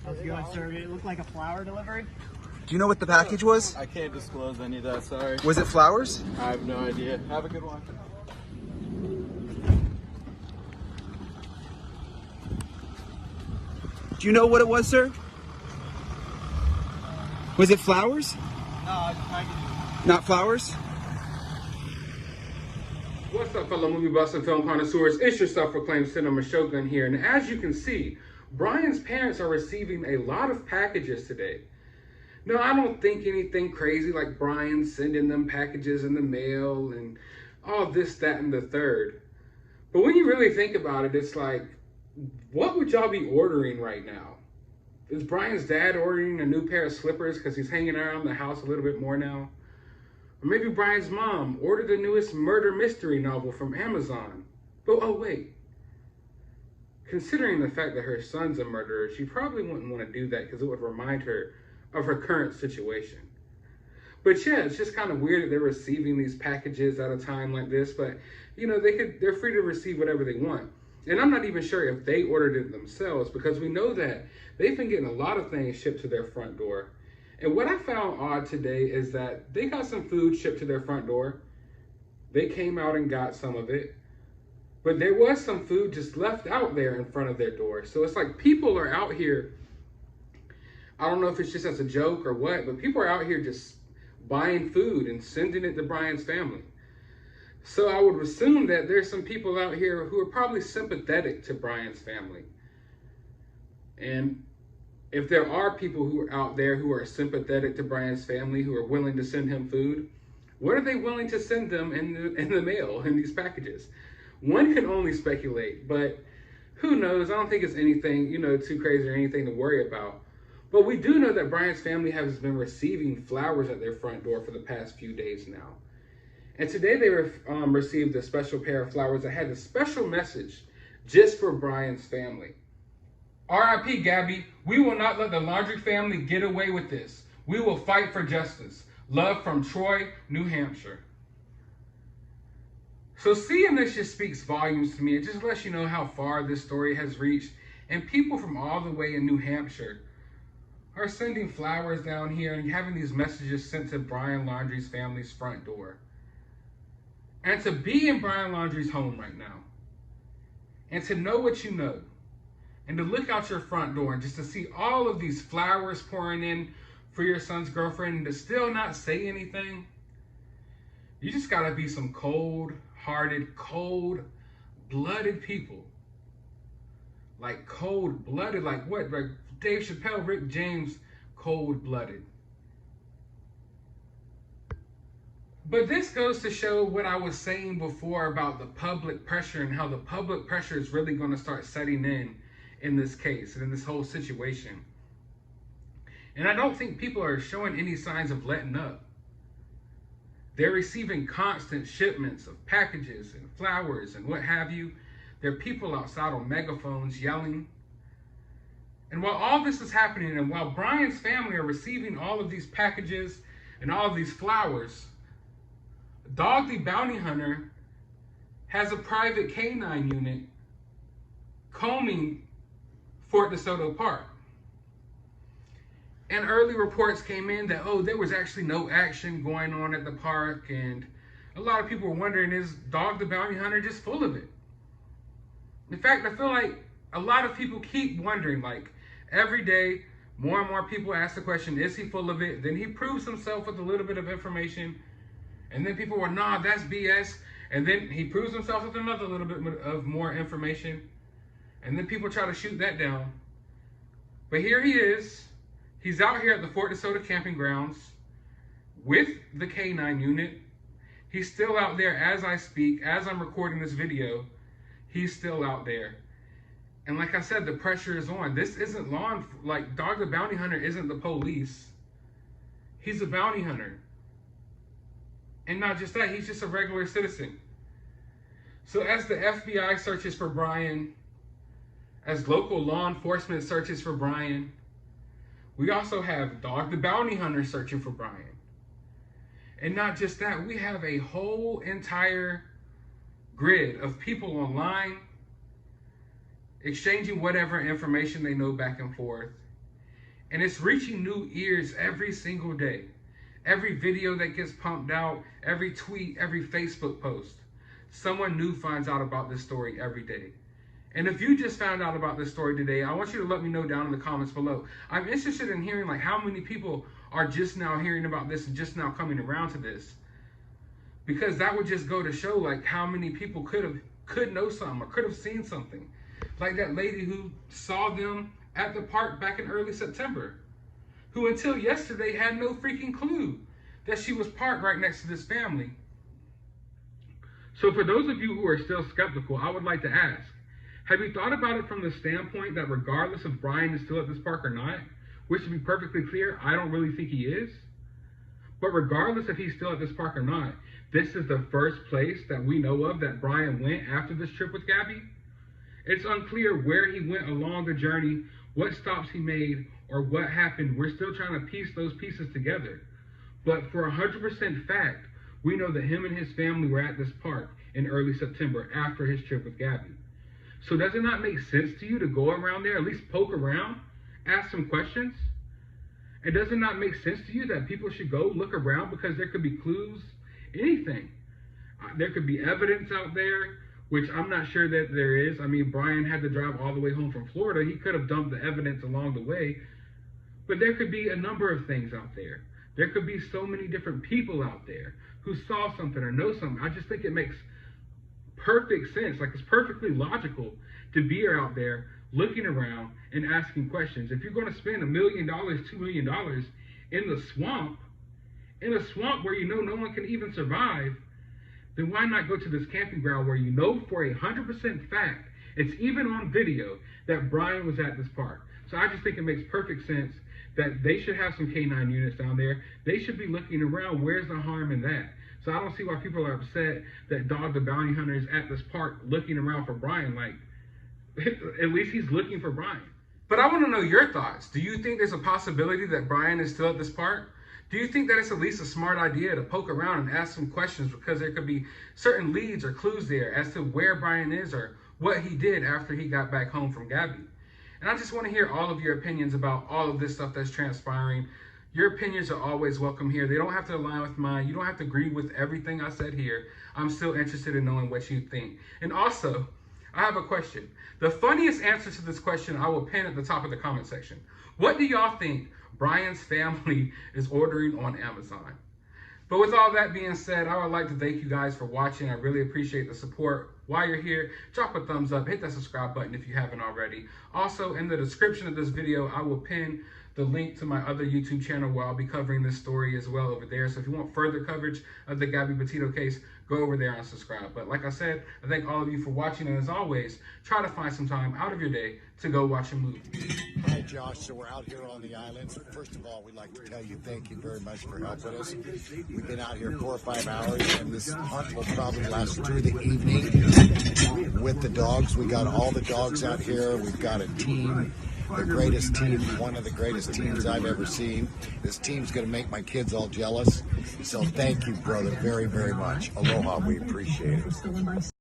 How's it going, sir? It looked like a flower delivery. Do you know what the package was? I can't disclose any of that, sorry. Was it flowers? I have no idea. Have a good one. Do you know what it was, sir? Was it flowers? No, Not flowers? What's up, fellow movie buffs and film connoisseurs? It's your self-proclaimed cinema shogun here, and as you can see, Brian's parents are receiving a lot of packages today. No, I don't think anything crazy like Brian sending them packages in the mail and all this, that, and the third. But when you really think about it, it's like, what would y'all be ordering right now? Is Brian's dad ordering a new pair of slippers because he's hanging around the house a little bit more now? Or maybe Brian's mom ordered the newest murder mystery novel from Amazon. But oh wait, considering the fact that her son's a murderer, she probably wouldn't want to do that because it would remind her of her current situation. But yeah, it's just kind of weird that they're receiving these packages at a time like this, but you know, they're free to receive whatever they want. And I'm not even sure if they ordered it themselves, because we know that they've been getting a lot of things shipped to their front door. And what I found odd today is that they got some food shipped to their front door. They came out and got some of it, but there was some food just left out there in front of their door. So it's like people are out here, I don't know if it's just as a joke or what, but people are out here just buying food and sending it to Brian's family. So I would assume that there's some people out here who are probably sympathetic to Brian's family. And if there are people who are out there who are sympathetic to Brian's family, who are willing to send him food, what are they willing to send them in the mail, in these packages? One can only speculate, but who knows? I don't think it's anything, too crazy or anything to worry about. But we do know that Brian's family has been receiving flowers at their front door for the past few days now. And today they received a special pair of flowers that had a special message just for Brian's family. R.I.P. Gabby, we will not let the Laundrie family get away with this. We will fight for justice. Love from Troy, New Hampshire. So seeing this just speaks volumes to me. It just lets you know how far this story has reached. And people from all the way in New Hampshire are sending flowers down here and having these messages sent to Brian Laundrie's family's front door. And to be in Brian Laundrie's home right now, and to know what you know, and to look out your front door and just to see all of these flowers pouring in for your son's girlfriend and to still not say anything, you just gotta be some cold-hearted, cold-blooded people. Like cold-blooded, like what? Like Dave Chappelle, Rick James, cold-blooded. But this goes to show what I was saying before about the public pressure and how the public pressure is really going to start setting in this case and in this whole situation. And I don't think people are showing any signs of letting up. They're receiving constant shipments of packages and flowers and what have you. There are people outside on megaphones yelling. And while all this is happening, and while Brian's family are receiving all of these packages and all of these flowers, Dog the Bounty Hunter has a private K-9 unit combing Fort De Soto Park. And early reports came in that, there was actually no action going on at the park, and a lot of people were wondering, is Dog the Bounty Hunter just full of it? In fact, I feel like a lot of people keep wondering, like every day, more and more people ask the question, is he full of it? Then he proves himself with a little bit of information. And then people were, nah, that's BS. And then he proves himself with another little bit of more information. And then people try to shoot that down. But here he is. He's out here at the Fort De Soto camping grounds with the K-9 unit. He's still out there as I speak, as I'm recording this video. He's still out there. And like I said, the pressure is on. This isn't like Dog the Bounty Hunter isn't the police. He's a bounty hunter. And not just that, he's just a regular citizen. So as the FBI searches for Brian, as local law enforcement searches for Brian, we also have Dog the Bounty Hunter searching for Brian. And not just that, we have a whole entire grid of people online exchanging whatever information they know back and forth. And it's reaching new ears every single day. Every video that gets pumped out, every tweet, every Facebook post, someone new finds out about this story every day. And if you just found out about this story today, I want you to let me know down in the comments below. I'm interested in hearing like how many people are just now hearing about this and just now coming around to this. Because that would just go to show like how many people could know something or could have seen something. Like that lady who saw them at the park back in early September, who until yesterday had no freaking clue that she was parked right next to this family. So for those of you who are still skeptical, I would like to ask, have you thought about it from the standpoint that regardless if Brian is still at this park or not, which to be perfectly clear, I don't really think he is, but regardless if he's still at this park or not, this is the first place that we know of that Brian went after this trip with Gabby. It's unclear where he went along the journey, what stops he made, or what happened. We're still trying to piece those pieces together. But for 100% fact, we know that him and his family were at this park in early September after his trip with Gabby. So does it not make sense to you to go around there, at least poke around, ask some questions? And does it not make sense to you that people should go look around because there could be clues, anything? There could be evidence out there, which I'm not sure that there is. I mean, Brian had to drive all the way home from Florida. He could have dumped the evidence along the way. But there could be a number of things out there. There could be so many different people out there who saw something or know something. I just think it makes perfect sense. Like, it's perfectly logical to be out there looking around and asking questions. If you're going to spend $1 million, $2 million in the swamp, in a swamp where you know no one can even survive, then why not go to this camping ground where you know for 100% fact, it's even on video, that Brian was at this park. So I just think it makes perfect sense that they should have some K-9 units down there. They should be looking around. Where's the harm in that? So I don't see why people are upset that Dog the Bounty Hunter is at this park looking around for Brian. Like, at least he's looking for Brian. But I want to know your thoughts. Do you think there's a possibility that Brian is still at this park? Do you think that it's at least a smart idea to poke around and ask some questions because there could be certain leads or clues there as to where Brian is or what he did after he got back home from Gabby? And I just want to hear all of your opinions about all of this stuff that's transpiring. Your opinions are always welcome here. They don't have to align with mine. You don't have to agree with everything I said here. I'm still interested in knowing what you think. And also, I have a question. The funniest answer to this question I will pin at the top of the comment section. What do y'all think Brian's family is ordering on Amazon? But with all that being said, I would like to thank you guys for watching. I really appreciate the support. While you're here, drop a thumbs up, hit that subscribe button if you haven't already. Also, in the description of this video, I will pin the link to my other YouTube channel where I'll be covering this story as well over there. So if you want further coverage of the Gabby Petito case, go over there and subscribe. But like I said, I thank all of you for watching. And as always, try to find some time out of your day to go watch a movie. Hi, Josh. So we're out here on the islands. First of all, we'd like to tell you thank you very much for helping us. We've been out here 4 or 5 hours, and this hunt will probably last through the evening with the dogs. We got all the dogs out here. We've got a team, the greatest team, one of the greatest teams I've ever seen. This team's going to make my kids all jealous. So thank you, brother, very, very much. Aloha. We appreciate it.